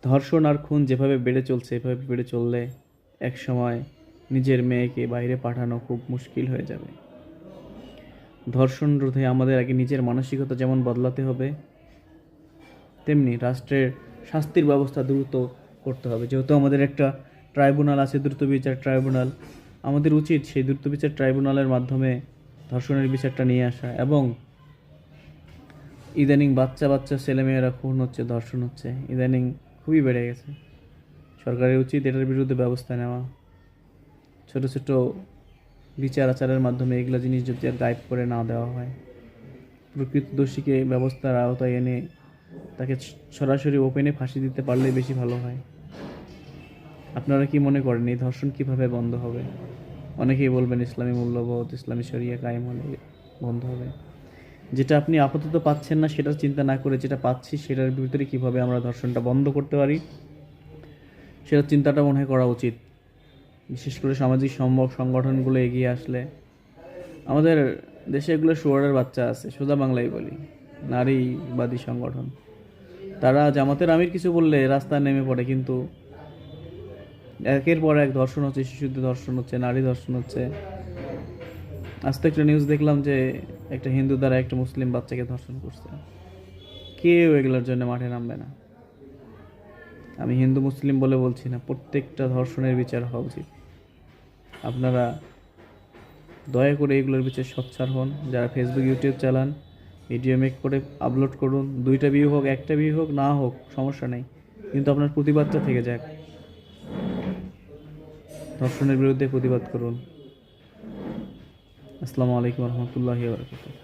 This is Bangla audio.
ধর্ষণ আর খুন যেভাবে বেড়ে চলছে, এভাবে বেড়ে চললে একসময় নিজের মেয়েকে বাইরে পাঠানো খুব মুশকিল হয়ে যাবে। ধর্ষণ রোধে আমাদের আগে নিজের মানসিকতা যেমন বদলাতে হবে, তেমনি রাষ্ট্রের শাস্তির ব্যবস্থা দ্রুত করতে হবে। যেহেতু আমাদের একটা ট্রাইব্যুনাল আছে, দ্রুত বিচার ট্রাইব্যুনাল, আমাদের উচিত সেই দ্রুত বিচার ট্রাইব্যুনালের মাধ্যমে ধর্ষণের বিচারটা নিয়ে আসা। এবং ইদানিং বাচ্চা বাচ্চা ছেলেমেয়েরা খুন হচ্ছে, ধর্ষণ হচ্ছে, ইদানিং খুবই বেড়ে গেছে। সরকারের উচিত এটার বিরুদ্ধে ব্যবস্থা নেওয়া। ছোট ছোট বিচার আচারের মাধ্যমে এগুলো জিনিস যদি আর গায়েব করে না দেওয়া হয়, প্রকৃত দোষীকে ব্যবস্থার আওতায় এনে তাকে সরাসরি ওপেনে ফাঁসি দিতে পারলে বেশি ভালো হয়। আপনারা কি মনে করেন এই ধর্ষণ কিভাবে বন্ধ হবে? অনেকেই বলবেন ইসলামী মূল্যবোধ, ইসলামী শরিয়া কায়েম হলে বন্ধ হবে। যেটা আপনি আপাতত পাচ্ছেন না সেটার চিন্তা না করে যেটা পাচ্ছি সেটার ভিতরে কিভাবে আমরা ধর্ষণটা বন্ধ করতে পারি সেটার চিন্তাটা মনে হয় করা উচিত। বিশেষ করে সামাজিক সংগঠনগুলো এগিয়ে আসলে। আমাদের দেশে এগুলো শুয়োরের বাচ্চা আছে, সোজা বাংলায় বলি, নারীবাদী সংগঠন। তারা জামাতের আমির কিছু বললে রাস্তায় নেমে পড়ে, কিন্তু একের পর এক ধর্ষণ হচ্ছে, শিশুদের ধর্ষণ হচ্ছে, নারী ধর্ষণ হচ্ছে। আজ তো একটা নিউজ দেখলাম যে একটা হিন্দু দ্বারা একটা মুসলিম বাচ্চাকে ধর্ষণ করছে। কেউ এগুলোর জন্য মাঠে নামবে না। আমি হিন্দু মুসলিম বলে বলছি না, প্রত্যেকটা ধর্ষণের বিচার হওয়া উচিত। আপনারা দয়া করে এগুলোর বিচার সোচ্চার হন। যারা ফেসবুক ইউটিউব চালান, ভিডিও মেক করে আপলোড করুন। 2টা ভিউ হোক, 1টা ভিউ হোক, না হোক সমস্যা নেই, কিন্তু আপনার প্রতিবাদটা থেকে যাক। ধর্ষণের বিরুদ্ধে প্রতিবাদ করুন। আসসালামু আলাইকুম রহমতুল্লাহি ওয়া বারাকাতুহু।